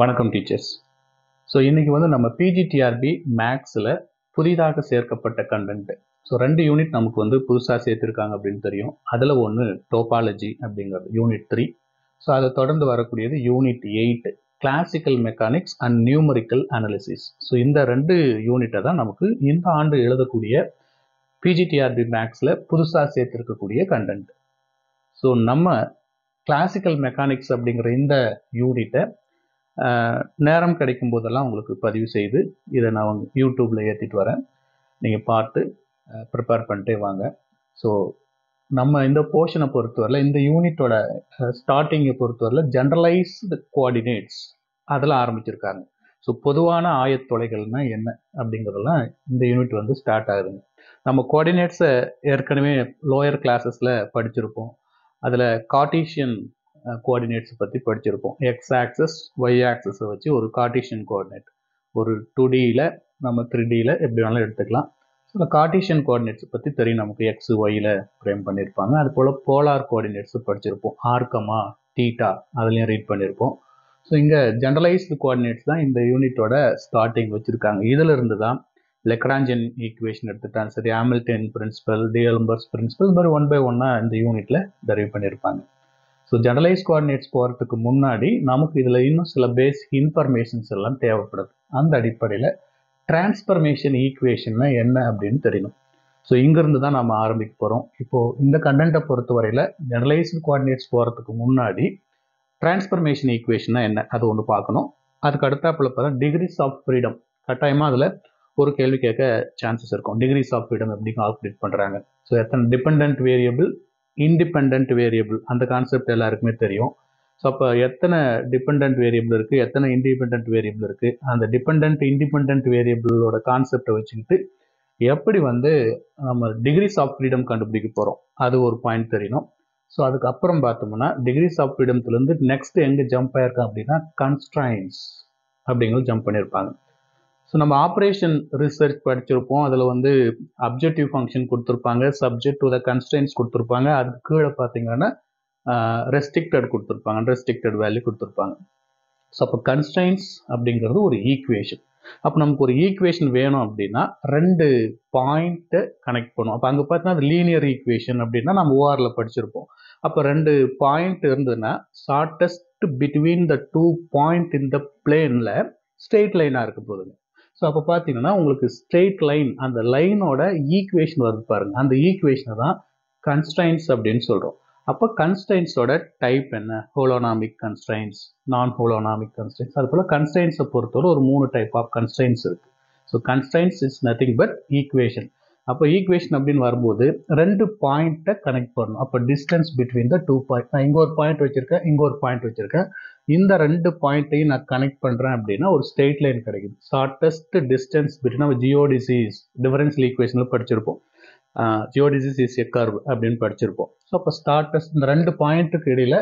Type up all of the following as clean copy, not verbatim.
வணக்கம் teachers. So இன்றைக்கி நம்ம பிஜிடிஆர்பி மேக்ஸில் புதிதாக சேர்க்கப்பட்ட கண்டென்ட். ஸோ 2 யூனிட் நமக்கு புதுசாக சேர்த்துருக்காங்க அப்படின்னு தெரியும். அதில் ஒன்று டோபாலஜி அப்படிங்கிறது யூனிட் 3. ஸோ அதை தொடர்ந்து வரக்கூடியது unit 8 classical mechanics and numerical analysis. So இந்த 2 யூனிட்டை தான் நமக்கு இந்த ஆண்டு எழுதக்கூடிய பிஜிடிஆர்பி மேக்ஸில் புதுசாக சேர்த்துருக்கக்கூடிய கண்டென்ட். ஸோ நம்ம கிளாசிக்கல் மெக்கானிக்ஸ் அப்படிங்கிற இந்த யூனிட்டை நேரம் கிடைக்கும் போதெல்லாம் உங்களுக்கு பதிவு செய்து இதை நான் யூடியூப்பில் ஏற்றிட்டு வரேன். நீங்கள் பார்த்து ப்ரிப்பேர் பண்ணிட்டே வாங்க. ஸோ நம்ம இந்த போர்ஷனை பொறுத்தவரையில் இந்த யூனிட்டோட ஸ்டார்டிங்கை பொறுத்தவரையில் ஜென்ரலைஸ்டு கோஆர்டினேட்ஸ் அதில் ஆரம்பிச்சிருக்காங்க. ஸோ பொதுவான ஆயத்தொலைகள்னால் என்ன அப்படிங்கிறதெல்லாம் இந்த யூனிட் ஸ்டார்ட் ஆகுதுங்க. நம்ம கோஆர்டினேட்ஸை ஏற்கனவே லோயர் கிளாஸஸில் படிச்சிருப்போம். அதில் கார்ட்டீசியன் கோஆர்டினேட்ஸ் பற்றி படிச்சிருப்போம். எக்ஸ் ஆக்சஸ் ஒய் ஆக்சஸை வச்சு ஒரு கார்ட்டீசியன் கோஆர்டினேட் ஒரு 2Dயில் நம்ம 3Dயில் எப்படி வேணாலும் எடுத்துக்கலாம். ஸோ கார்ட்டீசியன் கோஆர்டினேட்ஸ் பற்றி தெரியும் நமக்கு. எக்ஸ் ஒய்யில் ஃப்ரேம் பண்ணியிருப்பாங்க. அது போல் போலார் கோஆர்டினேட்ஸ் படிச்சிருப்போம். ஆர்கமா தீட்டா அதுலேயும் ரீட் பண்ணியிருப்போம். ஸோ இங்கே ஜென்ரலைஸ்டு கோஆர்டினேட்ஸ் தான் இந்த யூனிட்டோட ஸ்டார்டிங் வச்சுருக்காங்க. இதிலிருந்து தான் லெக்ராஞ்சியன் ஈக்குவேஷன் எடுத்துட்டாங்க, சரி, ஹாமில்டன் பிரின்சிபல், டிஎல்எம்பர்ஸ் பிரின்சிபல், இது மாதிரி 1 by 1 இந்த யூனிட்டில் டெரைவ் பண்ணியிருப்பாங்க. ஸோ ஜெனரலைஸ் கோஆர்டினேட்ஸ் போகிறதுக்கு முன்னாடி நமக்கு இதில் இன்னும் சில பேசிக் இன்ஃபர்மேஷன்ஸ் எல்லாம் தேவைப்படுது. அந்த அடிப்படையில் டிரான்ஸ்ஃபர்மேஷன் ஈக்குவேஷன்னா என்ன அப்படின்னு தெரியணும். ஸோ இங்கேருந்து தான் நம்ம ஆரம்பிக்க போகிறோம். இப்போது இந்த கண்டென்ட்டை பொறுத்தவரையில் ஜெனரலைஸ்டு கோஆர்டினேட்ஸ் போகிறதுக்கு முன்னாடி டிரான்ஸ்ஃபர்மேஷன் ஈக்குவேஷன்னா என்ன அது ஒன்று பார்க்கணும். அதுக்கு அடுத்தாப்புல பார்த்தா டிகிரிஸ் ஆஃப் ஃப்ரீடம். கட்டாயமாக அதில் ஒரு கேள்வி கேட்க சான்சஸ் இருக்கும். டிகிரிஸ் ஆஃப் ஃப்ரீடம் எப்படி கால்குலேட் பண்ணுறாங்க, ஸோ எத்தனை டிபெண்ட் வேரியபிள், இண்டிபெண்ட் வேரியபிள், அந்த கான்செப்ட் எல்லாருக்குமே தெரியும். ஸோ அப்போ எத்தனை டிபெண்ட் வேரியபிள் இருக்குது, எத்தனை இண்டிபெண்ட் வேரியபிள் இருக்குது, அந்த டிபெண்ட் இண்டிபெண்ட் வேரியபிளோட கான்செப்டை வச்சுக்கிட்டு எப்படி நம்ம டிகிரிஸ் ஆஃப் ஃப்ரீடம் கண்டுபிடிக்க போகிறோம் அது ஒரு பாயிண்ட் தெரியணும். ஸோ அதுக்கப்புறம் பார்த்தோம்னா டிகிரிஸ் ஆஃப் ஃப்ரீடம்லேருந்து நெக்ஸ்ட் எங்கே ஜம்ப் ஆயிருக்கோம் அப்படின்னா கன்ஸ்ட்ரைன்ஸ் அப்படிங்கிறது ஜம்ப் பண்ணியிருப்பாங்க. ஸோ நம்ம ஆப்ரேஷன் ரிசர்ச் படிச்சிருப்போம். அதில் அப்ஜெக்டிவ் ஃபங்க்ஷன் கொடுத்துருப்பாங்க, சப்ஜெக்ட் டு த கன்ஸ்ட்ரெயின்ஸ் கொடுத்துருப்பாங்க. அதுக்கு கீழே பார்த்தீங்கன்னா ரெஸ்ட்ரிக்டட் கொடுத்துருப்பாங்க, அன்ரெஸ்ட்ரிக்டட் வேல்யூ கொடுத்துருப்பாங்க. ஸோ அப்போ கன்ஸ்ட்ரெயின்ஸ் அப்படிங்கிறது ஒரு ஈக்குவேஷன். அப்போ நமக்கு ஒரு ஈக்குவேஷன் வேணும் அப்படின்னா 2 பாயிண்ட்டை கனெக்ட் பண்ணும். அப்போ அங்கே பார்த்தீங்கன்னா அது லீனியர் ஈக்குவேஷன் அப்படின்னா நம்ம ஓஆரில் படிச்சிருப்போம். அப்போ 2 பாயிண்ட் இருந்ததுன்னா ஷார்ட்டஸ்ட் பிட்வீன் த 2 பாயிண்ட் இந்த பிளேனில் ஸ்ட்ரெயிட் லைனாக இருக்க போகுதுங்க. ஸோ அப்போ பார்த்தீங்கன்னா உங்களுக்கு ஸ்ட்ரெயிட் லைன், அந்த லைனோட ஈக்குவேஷன் வருது பாருங்க, அந்த ஈக்குவேஷனை தான் கன்ஸ்ட்ரைன்ஸ் அப்படின்னு சொல்கிறோம். அப்போ கன்ஸ்ட்ரைன்ஸோட டைப் என்ன? ஹோலோனாமிக் கன்ஸ்ட்ரைன்ஸ், நான் ஹோலோனாமிக் கன்ஸ்ட்ரைன்ஸ். அது போல் கன்ஸ்ட்ரைன்ஸை பொறுத்தவரை ஒரு 3 டைப் ஆஃப் கன்ஸ்ட்ரைன்ஸ் இருக்குது. So constraints is nothing but equation. அப்போ ஈக்குவேஷன் அப்படின்னு வரும்போது 2 பாயிண்ட்டை கனெக்ட் பண்ணணும். அப்போ டிஸ்டன்ஸ் பிட்வீன் த 2 பாயிண்ட், நான் இங்கே ஒரு பாயிண்ட் வச்சுருக்கேன், இங்கே ஒரு பாயிண்ட் வச்சுருக்கேன், இந்த 2 பாயிண்ட்டையும் நான் கனெக்ட் பண்ணுறேன் அப்படின்னா ஒரு ஸ்ட்ரெயிட் லைன் கிடைக்குது. ஷார்ட்டஸ்ட் டிஸ்டன்ஸ் பிட்வீன், நம்ம ஜியோடிசிஸ் டிஃபரன்ஷியல் ஈக்குவேஷனில் படிச்சிருப்போம். ஜியோடிசிஸ் இஸ் எ கர்வ் அப்படின்னு படிச்சிருப்போம். ஸோ அப்போ ஷார்ட்டஸ்ட் இந்த 2 பாயிண்ட்டுக்கு இடையில்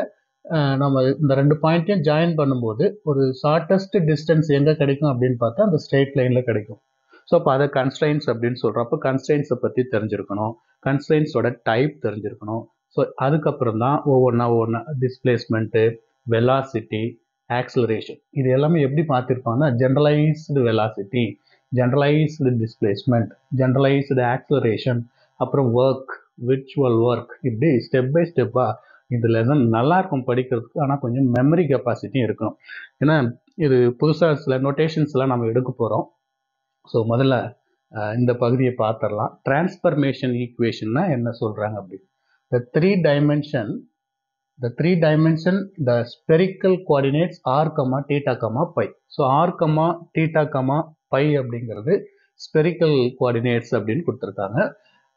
நம்ம இந்த 2 பாயிண்ட்டையும் ஜாயின் பண்ணும்போது ஒரு ஷார்ட்டஸ்ட் டிஸ்டன்ஸ் எங்கே கிடைக்கும் அப்படின்னு பார்த்தா அந்த ஸ்ட்ரெயிட் லைனில் கிடைக்கும். ஸோ அப்போ அதை கன்ஸ்ட்ரைன்ஸ் அப்படின்னு சொல்கிறோம். அப்போ கன்ஸ்ட்ரைன்ஸை பற்றி தெரிஞ்சிருக்கணும், கன்ஸ்ட்ரைன்ஸோட டைப் தெரிஞ்சிருக்கணும். ஸோ அதுக்கப்புறம் தான் ஒவ்வொன்றா டிஸ்பிளேஸ்மெண்ட்டு, வெலாசிட்டி, ஆக்சலரேஷன், இது எல்லாமே எப்படி பார்த்துருப்பாங்கன்னா generalized velocity, generalized displacement, generalized acceleration, அப்புறம் ஒர்க், விர்ச்சுவல் ஒர்க், இப்படி ஸ்டெப் பை ஸ்டெப்பாக இந்த லெசன் நல்லாயிருக்கும் படிக்கிறதுக்கு. ஆனால் கொஞ்சம் மெமரி கெப்பாசிட்டியும் இருக்கணும். ஏன்னா இது புதுசாக சில நோட்டேஷன்ஸ்லாம் நம்ம எடுக்க போகிறோம். ஸோ முதல்ல இந்த பகுதியை பார்த்துடலாம். டிரான்ஸ்ஃபர்மேஷன் ஈக்குவேஷன்னா என்ன சொல்கிறாங்க அப்படின்னு. The three dimension the spherical coordinates r, theta, pi. So r, theta, pi அப்படிங்கிறது spherical coordinates அப்படின்னு கொடுத்துருக்காங்க.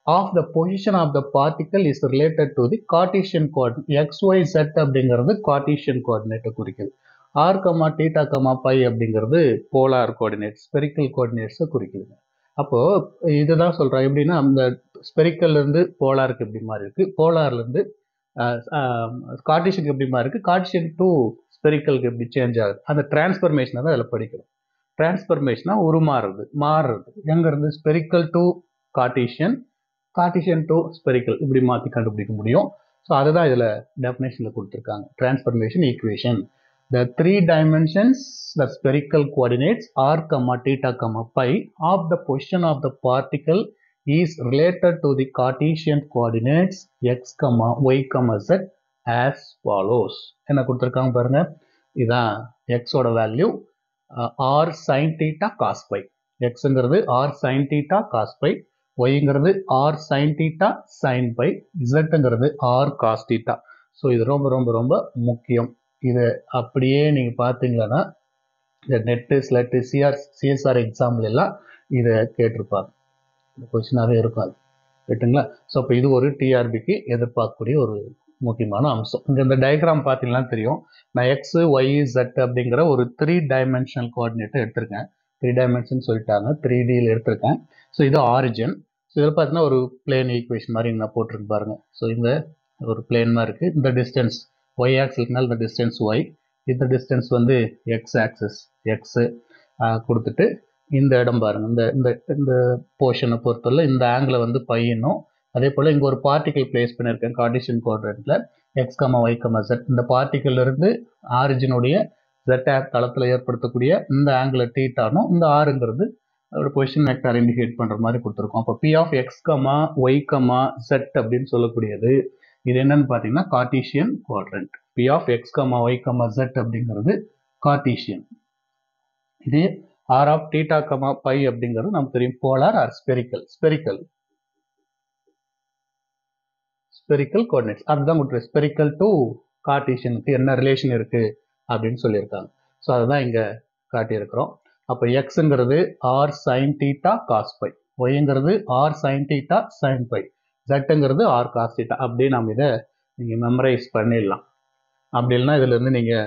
Of the position of the particle is related to the Cartesian coordinate. x, y, z அப்படிங்கிறது Cartesian coordinate குறிக்குது. r, theta, pi அப்படிங்கிறது polar coordinates, spherical coordinates குறிக்குது. அப்போது இதுதான் சொல்கிறேன். எப்படின்னா அந்த ஸ்பெரிக்கல்லேருந்து போலாருக்கு எப்படி மாறி இருக்குது, போலார்லேருந்து கார்ட்டீசியனுக்கு எப்படி மாறி இருக்குது, கார்ட்டீசியன் டு ஸ்பெரிக்கலுக்கு எப்படி சேஞ்ச் ஆகுது, அந்த டிரான்ஸ்ஃபர்மேஷனை தான் அதில் படிக்கிறோம். டிரான்ஸ்ஃபர்மேஷனாக மாறுறது எங்கேருந்து spherical to Cartesian, Cartesian to spherical இப்படி மாற்றி கண்டுபிடிக்க முடியும். ஸோ அதை தான் இதில் டெஃபினேஷனில் கொடுத்துருக்காங்க, transformation equation. The three dimensions, the spherical coordinates r, theta, phi of the position of the particle is related to the Cartesian coordinates x, y, z as follows. என்ன கொடுத்திருக்காங்க பாருங்க, இதான் x ஓட value r sin theta cos phi. xங்கிறது r sin theta cos phi, yங்கிறது r sin theta sin phi, zங்கிறது r cos theta. So இது ரொம்ப ரொம்ப ரொம்ப முக்கியம். இதை அப்படியே நீங்கள் பார்த்தீங்கன்னா இந்த நெட்டு ஸ்லெட்டு சிஎஸ்ஆர் எக்ஸாம்பிள் எல்லாம் இதை கேட்டிருப்பாங்க. இந்த கொஸ்டினாகவே இருக்கும் அது ரைட்டுங்களா. ஸோ அப்போ இது ஒரு டிஆர்பிக்கு எதிர்பார்க்கக்கூடிய ஒரு முக்கியமான அம்சம். இங்கே இந்த டயக்ராம் பார்த்தீங்கன்னா தெரியும். நான் எக்ஸு ஒய் ஜெட் அப்படிங்கிற ஒரு 3 டைமென்ஷனல் கோஆர்டினேட்டை எடுத்திருக்கேன். 3 டைமென்ஷன் சொல்லிட்டாங்க, 3Dயில் எடுத்திருக்கேன். ஸோ இது ஆரிஜின். ஸோ இதில் பார்த்தீங்கன்னா ஒரு பிளேன் ஈக்குவேஷன் மாதிரி நான் போட்டிருக்கு பாருங்க. ஸோ இந்த ஒரு பிளேன் மாதிரி இருக்குது. இந்த டிஸ்டன்ஸ் y ஆக்சிஸ்னால இந்த டிஸ்டன்ஸ் y, இந்த டிஸ்டன்ஸ் வந்து x ஆக்சிஸ் x கொடுத்துட்டு இந்த இடம் பாருங்க, இந்த இந்த இந்த போர்ஷனை பொறுத்தவரை இந்த ஆங்கிளை வந்து பையனும், அதே போல் இங்கே ஒரு பார்ட்டிகல் பிளேஸ் பண்ணியிருக்கேன் கார்டீசியன் கோஆர்டினேட்டில் x, y, z. இந்த பார்ட்டிக்கல் இருந்து ஆரிஜினுடைய z தளத்தில் ஏற்படுத்தக்கூடிய இந்த ஆங்கிளை தீட்டானும், இந்த ஆறுங்கிறது அதோட பொசிஷன் வெக்டார் இண்டிகேட் பண்ணுற மாதிரி கொடுத்துருக்கோம். அப்போ p of x, y, z அப்படின்னு சொல்லக்கூடியது இது என்னன்னு பார்த்தீங்கன்னா Cartesian quadrant. p of x, y, z அப்படிங்கிறது கார்டீசியன். இது r of theta, phi அப்படிங்கிறது நமக்கு தெரியும் போலார் ஆர் ஸ்பெரிக்கல் கோஆர்டினேட்ஸ். அதுதான் கொடுத்துருக்கு. ஸ்பெரிக்கல் டு கார்டீசியனுக்கு என்ன ரிலேஷன் இருக்கு அப்படின்னு சொல்லியிருக்காங்க. ஸோ அதுதான் இங்கே காட்டியிருக்கிறோம். அப்போ எக்ஸுங்கிறது r sin theta cos phi, ஒய்ங்கிறது r sin theta sin phi, ஜட்டுங்கிறது r cos theta. அப்படியே நம்ம இதை நீங்கள் மெமரைஸ் பண்ணிடலாம். அப்படி இல்லைன்னா இதிலேருந்து நீங்கள்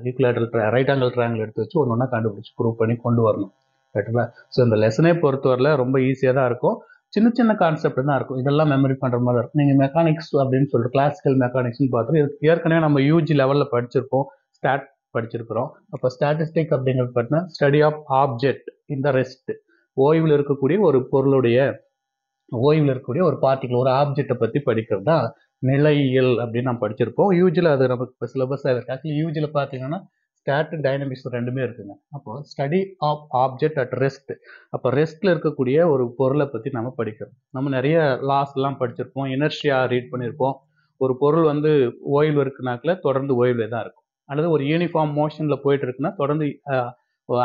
ஈக்குவலேட்டர் ரைட் ஆங்கிள் ட்ரையாங்கிள் எடுத்து வச்சு ஒன்று ஒன்றா கண்டுபிடிச்சி ப்ரூவ் பண்ணி கொண்டு வரணும் ரைட்டுங்களா. ஸோ இந்த லெசனை பொறுத்தவரையில் ரொம்ப ஈஸியாக தான் இருக்கும். சின்ன சின்ன கான்செப்ட் தான் இருக்கும். இதெல்லாம் மெமரி பண்ணுற மாதிரி இருக்கும். நீங்கள் மெக்கானிக்ஸ் அப்படின்னு சொல்லிட்டு கிளாசிக்கல் மெக்கானிக்ஸ்னு பார்த்துட்டு ஏற்கனவே நம்ம யூஜி லெவலில் படிச்சிருப்போம், ஸ்டாட் படிச்சிருக்கிறோம். அப்போ ஸ்டாட்டிஸ்டிக் அப்படிங்கிறது பார்த்தீங்கன்னா ஸ்டடி ஆஃப் ஆப்ஜெக்ட் இந்த ரெஸ்ட், ஓய்வில் இருக்கக்கூடிய ஒரு பொருளுடைய ஓய்வில் இருக்கக்கூடிய ஒரு பார்ட்டிகல் ஒரு ஆப்ஜெக்டை பற்றி படிக்கிறது தான் நிலையியல் அப்படின்னு நம்ம படிச்சிருப்போம். யூஜியில் அது நமக்கு இப்போ சிலபஸாக இருக்குது. ஆக்சுவலி யூஜியில் பார்த்தீங்கன்னா ஸ்டாட்டிக் டைனமிக்ஸ் ரெண்டுமே இருக்குங்க. அப்போ study of object at rest, அப்போ ரெஸ்ட்டில் இருக்கக்கூடிய ஒரு பொருளை பற்றி நம்ம படிக்கிறோம். நம்ம நிறைய லாஸ்லாம் படிச்சிருப்போம், இனர்ஷியா ரீட் பண்ணியிருப்போம். ஒரு பொருள் வந்து ஓய்வு இருக்குனாக்கில் தொடர்ந்து ஓய்வில் தான் இருக்கும், அல்லது ஒரு யூனிஃபார்ம் மோஷனில் போயிட்டு இருக்குன்னா தொடர்ந்து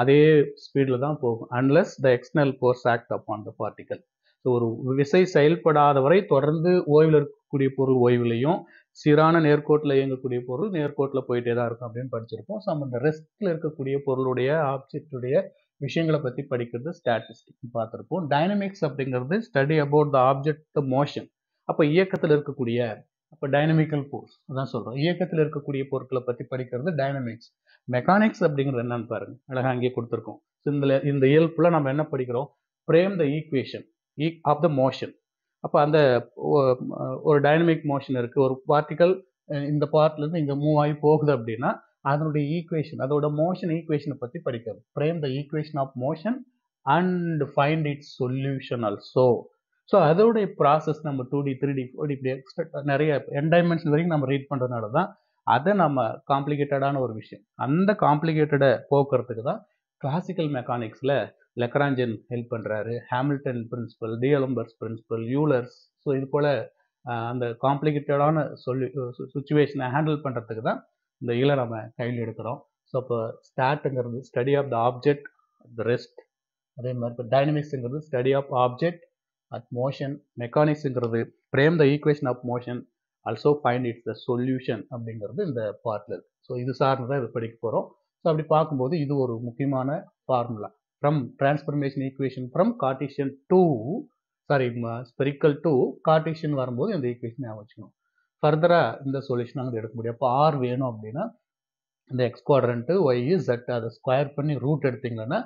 அதே ஸ்பீடில் தான் போகும். Unless the external force act upon the particle. So ஒரு விசை செயல்படாத வரை தொடர்ந்து ஓய்வில் இருக்கக்கூடிய பொருள் ஓய்வுலையும், சீரான நேர்கோட்டில் இயங்கக்கூடிய பொருள் நேர்கோட்டில் போயிட்டே தான் இருக்கும் அப்படின்னு படிச்சிருப்போம். ஸோ நம்ம இந்த ரெஸ்ட்டில் இருக்கக்கூடிய பொருளுடைய ஆப்ஜெக்டுடைய விஷயங்களை பற்றி படிக்கிறது ஸ்டாட்டிஸ்டிக் பார்த்துருப்போம். டைனமிக்ஸ் அப்படிங்கிறது study about the object the motion. அப்போ இயக்கத்தில் இருக்கக்கூடிய, அப்போ டைனமிக்கல் ஃபோர்ஸ் அதான் சொல்கிறோம். இயக்கத்தில் இருக்கக்கூடிய பொருட்களை பற்றி படிக்கிறது டைனமிக்ஸ். மெக்கானிக்ஸ் அப்படிங்கிறது என்னன்னு பாருங்க, அழகாக அங்கேயே கொடுத்துருக்கோம். இந்த இயல்புல நம்ம என்ன படிக்கிறோம், frame the equation of the motion. அப்போ அந்த ஒரு டைனமிக் மோஷன் இருக்குது, ஒரு பார்ட்டிகல் இந்த பார்ட்லேருந்து இங்கே மூவ் ஆகி போகுது அப்படின்னா அதனுடைய ஈக்குவேஷன், அதோட மோஷன் ஈக்குவேஷனை பற்றி படிக்கிறது. Frame the equation of motion and find its solution also. So அதோடைய ப்ராசஸ் நம்ம 2D 3D 4D இப்படி எக்ஸ்ட்ரா நிறைய என் டைமென்ஷன் வரைக்கும் நம்ம ரீட் பண்ணுறதுனால தான் அதை நம்ம காம்ப்ளிகேட்டடான ஒரு விஷயம். அந்த காம்ப்ளிகேட்டடை போக்குறதுக்கு தான் கிளாசிக்கல் மெக்கானிக்ஸில் லெக்ரான்ஜன் ஹெல்ப் பண்ணுறாரு, Hamilton principle, D'Alembert's principle, Euler's. So இது போல் அந்த காம்ப்ளிகேட்டடான சுச்சுவேஷனை ஹேண்டில் பண்ணுறதுக்கு தான் இந்த இதில் நம்ம கையில் எடுக்கிறோம். ஸோ அப்போ ஸ்டாட்டுங்கிறது study of the object the rest, அதே மாதிரி இப்போ டைனமிக்ஸுங்கிறது study of object at motion, மெக்கானிக்ஸுங்கிறது frame the equation of motion also find its the solution அப்படிங்கிறது இந்த பார்ட்டில் இருக்குது. ஸோ இது சார்ந்து தான் இது படிக்க போகிறோம். ஸோ அப்படி பார்க்கும்போது இது ஒரு முக்கியமான formula. From transformation equation from Cartesian to spherical to Cartesian வரும்போது இந்த ஈக்குவேஷன் ஞாபகம் வச்சுக்கணும். ஃபர்தராக இந்த சொல்யூஷன் நாங்கள் எடுக்க முடியும். அப்போ ஆர் வேணும் அப்படின்னா இந்த எக்ஸ் குவாட்ரண்ட்டு ஒய் ஜெட் அதை ஸ்கொயர் பண்ணி ரூட் எடுத்திங்கன்னா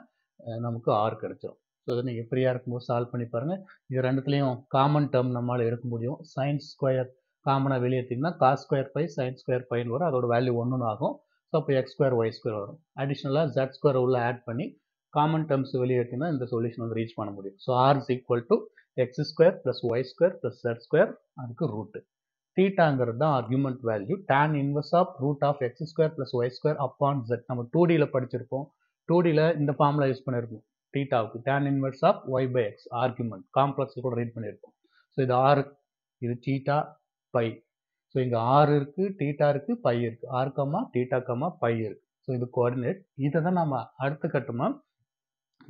நமக்கு ஆர் கிடச்சிடும். ஸோ இதை நீங்கள் ஃப்ரீயாக இருக்கும்போது சால்வ் பண்ணி பாருங்கள். இது ரெண்டுத்துலேயும் காமன் டேர்ம் நம்மளால் எடுக்க முடியும். சைன்ஸ் ஸ்கொயர் காமனாக வெளியேற்றிங்கன்னா cos square by sine square பைன்னு வரும், அதோட வேல்யூ 1 ஆகும். ஸோ அப்போ எக்ஸ் ஸ்கொயர் ஒய் ஸ்கொயர் வரும். அடிஷ்னலாக ஜெட் ஸ்கொயர் உள்ள ஆட் பண்ணி காமன் டேர்ம்ஸ் வெளியேற்றினா இந்த சொல்யூஷன் வந்து ரீச் பண்ண முடியும். So r is equal to x square plus y square plus z square, அதுக்கு ரூட்டு. தீட்டாங்கிறது தான் argument value. tan inverse of root of x square plus y square அப்பான் z. நம்ம 2Dயில் படிச்சிருப்போம். 2Dயில் இந்த ஃபார்முலா யூஸ் பண்ணியிருப்போம் தீட்டாவுக்கு. tan inverse of y by x argument காம்ப்ளெக்ஸில் கூட ரீட் பண்ணியிருப்போம். ஸோ இது ஆர், இது தீட்டா பை. ஸோ இங்கே ஆர் இருக்குது, தீட்டா இருக்குது, பை இருக்குது. R comma theta comma pi இருக்குது. ஸோ இது கோஆர்டினேட். இதை தான் நம்ம அடுத்த கட்டமாக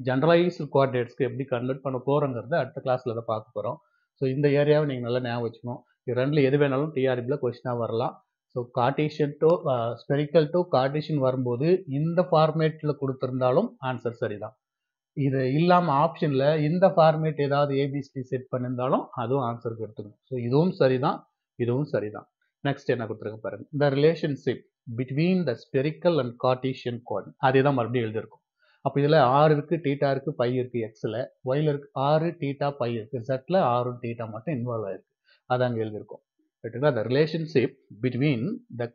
ஜென்ரலைஸ்டு கோஆர்டினேட்ஸ்க்கு எப்படி கன்வெர்ட் பண்ண போகிறோங்கிறத அடுத்த கிளாஸில் அதை பார்க்க போகிறோம். ஸோ இந்த ஏரியாவை நீங்கள் நல்லா ஞாபகம் வச்சுக்கணும். இது ரெண்டில் எது வேணாலும் டிஆர்பியில் கொஸ்டினாக வரலாம். So Cartesian to spherical to Cartesian வரும்போது இந்த ஃபார்மேட்டில் கொடுத்துருந்தாலும் ஆன்சர் சரிதான். இது இல்லாமல் ஆப்ஷனில் இந்த ஃபார்மேட் ஏதாவது ஏபிசிடி செட் பண்ணியிருந்தாலும் அதுவும் ஆன்சருக்கு எடுத்துக்கணும். ஸோ இதுவும் சரிதான், இதுவும் சரிதான். நெக்ஸ்ட் என்ன கொடுத்துருக்க பாருங்க. த relationship between the spherical and cartesian coordinate அதே தான் மறுபடியும் எழுதியிருக்கும். அப்போ இதில் ஆர் இருக்குது, தீட்டா இருக்குது, பை இருக்குது எக்ஸில், ஒயில் இருக்குது ஆறு தீட்டா பை இருக்குது, ஜெட்டில் ஆறு தீட்டா மட்டும் இன்வால்வ் ஆயிருக்கு. அதான் அங்கே எழுதியிருக்கும். ரைட்டுங்களா? The relationship between the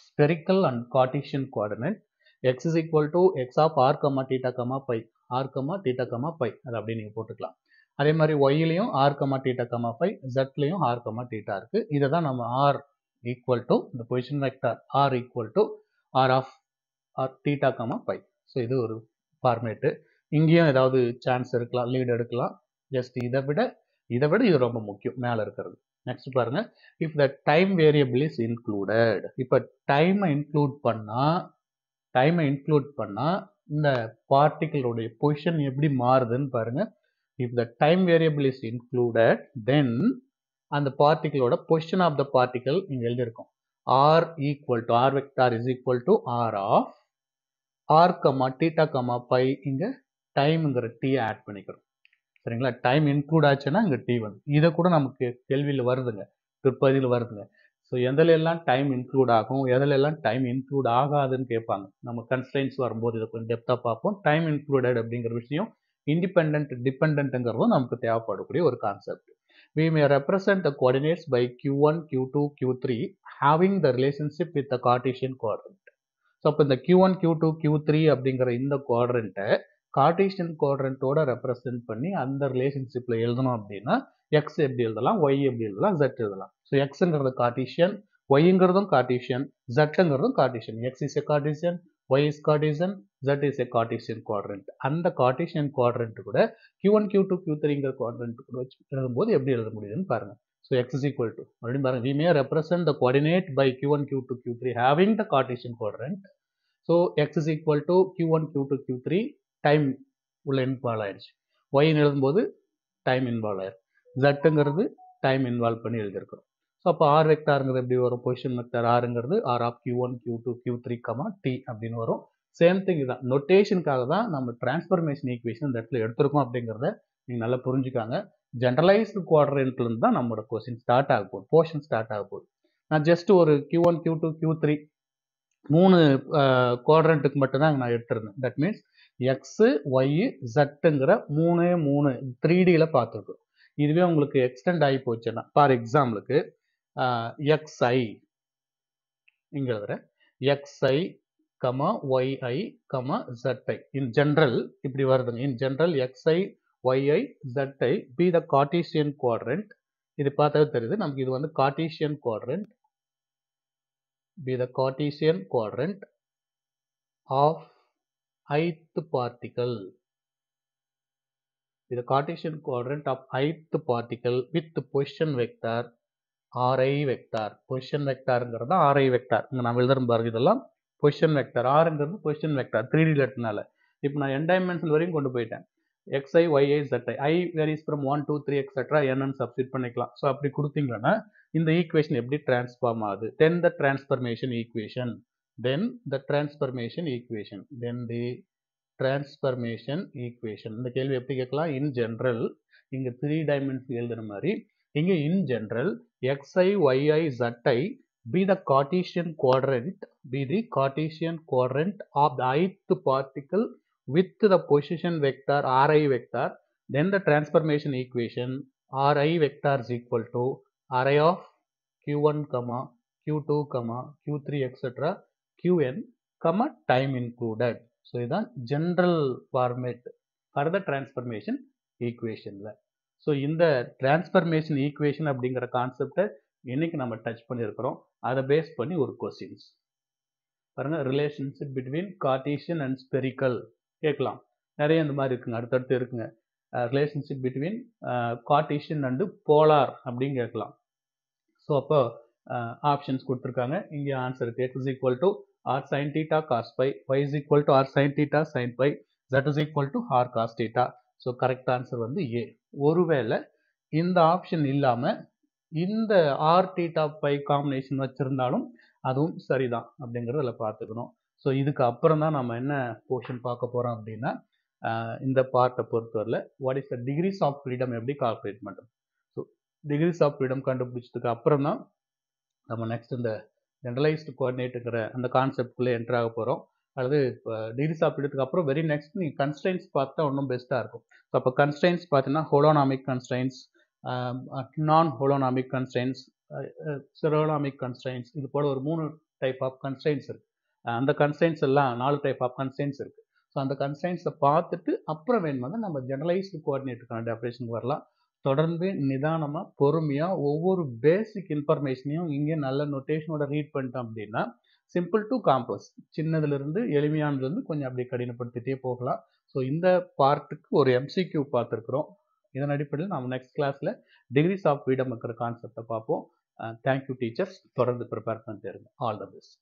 spherical and cartesian coordinate x is equal to x of r comma theta comma phi, r comma theta comma phi, அது அப்படியே நீங்கள் போட்டுக்கலாம். அதே மாதிரி ஒய்லையும் r comma theta comma phi, ஜெட்லையும் ஆர் கமா தீட்டா இருக்குது. இதை தான் நம்ம ஆர் ஈக்குவல் டு இந்த position vector r equal to r of r theta comma phi. So இது ஒரு ஃபார்மேட்டு. இங்கேயும் ஏதாவது சான்ஸ் இருக்கலாம், லீட் எடுக்கலாம். ஜஸ்ட் இதை விட இது ரொம்ப முக்கியம் மேலே இருக்கிறது. நெக்ஸ்ட் பாருங்க. If the time variable is included. இப்போ டைமை இன்க்ளூட் பண்ணால் இந்த பார்ட்டிகளோடைய பொசிஷன் எப்படி மாறுதுன்னு பாருங்க. If the time variable is included then அந்த பார்ட்டிகளோட பொசிஷன் ஆஃப் த பார்ட்டிகல் இங்கே எழுதியிருக்கோம். R equal to r vector is equal to r of r comma theta comma phi. இங்கே டைம்ங்கிற டீ ஆட் பண்ணிக்கிறோம். சரிங்களா? டைம் இன்க்ளூட் ஆச்சுன்னா இங்கே டி வந்து இதை கூட நமக்கு கேள்வியில் வருதுங்க, பிற்பகுதியில் வருதுங்க. ஸோ எதிலெல்லாம் டைம் இன்க்ளூட் ஆகும், எதிலெல்லாம் டைம் இன்க்ளூட் ஆகாதுன்னு கேட்பாங்க. நம்ம கன்ஸ்ட்ரெயின்ஸ் வரும்போது இதை கொஞ்சம் டெப்த்தாக பார்ப்போம். டைம் இன்க்ளூடட் அப்படிங்கிற விஷயம் இண்டிபெண்ட் டிபெண்ட்ங்கிறதும் நமக்கு தேவைப்படக்கூடிய ஒரு concept. We may represent the coordinates by q1, q2, q3 having the relationship with the Cartesian coordinate. So அப்போ இந்த q1, q2, q3 அப்படிங்கிற இந்த குவாட்ரண்ட்டை கார்டீசியன் குவாட்ரண்ட்டோட ரெப்ரசென்ட் பண்ணி அந்த ரிலேஷன்ஷிப்பில் எழுதணும் அப்படின்னா எக்ஸ் எப்படி எழுதலாம், ஒய் எப்படி எழுதலாம், ஜெட் எழுதலாம். ஸோ எக்ஸுங்கிறது கார்டீசியன், ஒய்ங்கிறதும் கார்டீசியன், ஜெட்டுங்கிறதும் cartesian. X is a cartesian, y is cartesian, z is a cartesian quadrant. அந்த கார்டீசியன் குவாட்ரண்ட் கூட q1, q2, q3ங்கிற குவாட்ரண்ட் கூட வச்சு எழுதும்போது எப்படி எழுத முடியுதுன்னு பாருங்க. So X is equal to அப்படின்னு பாருங்க. we may represent the coordinate by q1, q2, q3 having the Cartesian quadrant. So X is equal to q1, q2, q3 time உள்ள இன்வால்வ் ஆயிடுச்சு. ஒய்ன்னு எழுதும்போது டைம் இன்வால்வ் ஆயிருக்கு. ஜெட்டுங்கிறது டைம் இன்வால்வ் பண்ணி எழுதியிருக்கிறோம். So அப்போ R வெக்டாருங்கிறது எப்படி வரும்? பொசிஷன் வெக்டார் ஆருங்கிறது r of q1, q2, q3 comma t அப்படின்னு வரும். சேம் திங் இதுதான். நொட்டேஷனுக்காக தான் நம்ம டிரான்ஸ்ஃபர்மேஷன் ஈக்குவேஷன் இந்த இடத்துல எடுத்திருக்கோம் அப்படிங்கிறத நீங்கள் நல்லா புரிஞ்சுக்காங்க. ஜென்ரலைஸ்டு குவாட்ரண்ட்லேருந்து தான் நம்மளோட கொஸ்டின் ஸ்டார்ட் ஆக போகுது, போர்ஷன் ஸ்டார்ட் ஆக போகுது. நான் ஜஸ்ட் ஒரு q1, q2, q3 மூணு குவாட்ரண்ட்டுக்கு மட்டும்தான் நான் எடுத்திருந்தேன். தட் மீன்ஸ் எக்ஸு, ஒய், ஜெட்டுங்கிற மூணு 3Dயில் பார்த்துருக்கோம். இதுவே உங்களுக்கு எக்ஸ்டெண்ட் ஆகி போச்சுன்னா ஃபார் எக்ஸாம்பிளுக்கு எக்ஸ்ஐ இங்கே வர x i comma y i comma z i in general இப்படி வருதுங்க. In general x i y i z i be the Cartesian quadrant. இது பார்த்தாவே தெரியுது நமக்கு இது வந்து Cartesian quadrant. Be the Cartesian quadrant of ith particle. Be the Cartesian quadrant of ith particle with the position vector Ri vector. Position vector ங்கிறது Ri vector. இங்க நான் எழுதுறேன் பாருங்க, இதெல்லாம் position vector. Rங்கிறது position vector 3D லெட்டர்னால. இப்போ நான் n dimensional வரையும் கொண்டு போயிட்டேன். xi, yi, zi. I varies from 1, 2, 3 etc. n substitute பண்ணிக்கலாம். ஸோ அப்படி கொடுத்தீங்கன்னா இந்த ஈக்குவேஷன் எப்படி டிரான்ஸ்ஃபார்ம் ஆகுது? then the transformation equation இந்த கேள்வி எப்படி கேட்கலாம்? இன் ஜென்ரல் இங்க 3 டைமென்ஷன் எழுதுற மாதிரி இங்க in general xi, yi, zi be the Cartesian quadrant of the ith particle with the position vector Ri vector. Then the transformation equation Ri vector is equal to Ri of q1, q2, q3 etc. qn, time included. So இதுதான் general format for the transformation equation. So இந்த transformation equation அப்படிங்கிற கான்செப்டை இன்னைக்கு நம்ம touch பண்ணியிருக்கிறோம். அதை base பண்ணி ஒரு கொஸ்டின்ஸ் பாருங்க. Relationship between Cartesian and spherical கேட்கலாம். நிறைய இந்த மாதிரி இருக்குங்க, அடுத்தடுத்து இருக்குங்க. Relationship between Cartesian and polar அப்படின்னு கேட்கலாம். ஸோ அப்போ ஆப்ஷன்ஸ் கொடுத்துருக்காங்க. இங்கே ஆன்சர் இருக்கு. x is equal to r sin theta cos phi, y is equal to r sin theta sin phi, z is equal to r cos theta. So correct answer வந்து ஏ. ஒருவேளை இந்த option இல்லாமல் இந்த r theta phi combination வச்சுருந்தாலும் அதுவும் சரிதான் அப்படிங்கிறத பார்த்துக்கணும். ஸோ இதுக்கு அப்புறம் தான் நம்ம என்ன போர்ஷன் பார்க்க போகிறோம் அப்படின்னா, இந்த பார்ட்டை பொறுத்தவரையில் what is the degrees of freedom எப்படி கால்குலேட் பண்ணுறது. ஸோ டிகிரிஸ் ஆஃப் ஃப்ரீடம் கண்டுபிடிச்சதுக்கு அப்புறம் தான் நம்ம நெக்ஸ்ட் இந்த ஜெனரலைஸ்டு கோஆர்டினேட்டுங்கிற அந்த கான்செப்ட்குள்ளே என்டர் ஆக போகிறோம். அல்லது இப்போ டிகிரிஸ் ஆஃப் ஃப்ரீடத்துக்கு அப்புறம் வெரி நெக்ஸ்ட் நீங்கள் கன்ஸ்ட்ரெயின்ஸ் பார்த்தா இன்னும் பெஸ்ட்டாக இருக்கும். ஸோ அப்போ கன்ஸ்ட்ரெயின்ஸ் பார்த்தீங்கன்னா ஹோலோனாமிக் கன்ஸ்ட்ரெயின்ஸ், நான் ஹோலோனாமிக் கன்ஸ்ட்ரெயின்ஸ், செரோனாமிக் கன்ஸ்ட்ரெயின்ஸ், இது போல் ஒரு 3 டைப் ஆஃப் கன்ஸ்ட்ரெயின்ஸ் இருக்குது. அந்த கன்ஸ்ட்ரெயின்ஸ் எல்லாம் 4 டைப் ஆஃப் கன்ஸ்ட்ரெயின்ஸ் இருக்குது. ஸோ அந்த கன்ஸ்ட்ரெயின்ஸை பார்த்துட்டு அப்புறம் வேணுமாதிரி நம்ம ஜெனரலைஸ்டு கோஆர்டினேட்டுக்கான டெஃபினேஷனுக்கு வரலாம். தொடர்ந்து நிதானமாக பொறுமையாக ஒவ்வொரு பேசிக் இன்ஃபர்மேஷனையும் இங்கே நல்ல நோட்டேஷனோட ரீட் பண்ணிட்டோம் அப்படின்னா சிம்பிள் டு காம்ப்ளெக்ஸ், சின்னதுலேருந்து எளிமையானதுலேருந்து கொஞ்சம் அப்படி கடினப்படுத்திட்டே போகலாம். ஸோ இந்த பார்ட்டுக்கு ஒரு MCQ பார்த்துருக்குறோம். இதன் அடிப்படையில் நம்ம நெக்ஸ்ட் கிளாஸில் டிகிரிஸ் ஆஃப் ஃப்ரீடம் இருக்கிற கான்செப்டை பார்ப்போம். Thank you teachers. தொடர்ந்து ப்ரிப்பேர் பண்ணிட்டு இருங்க. All the best.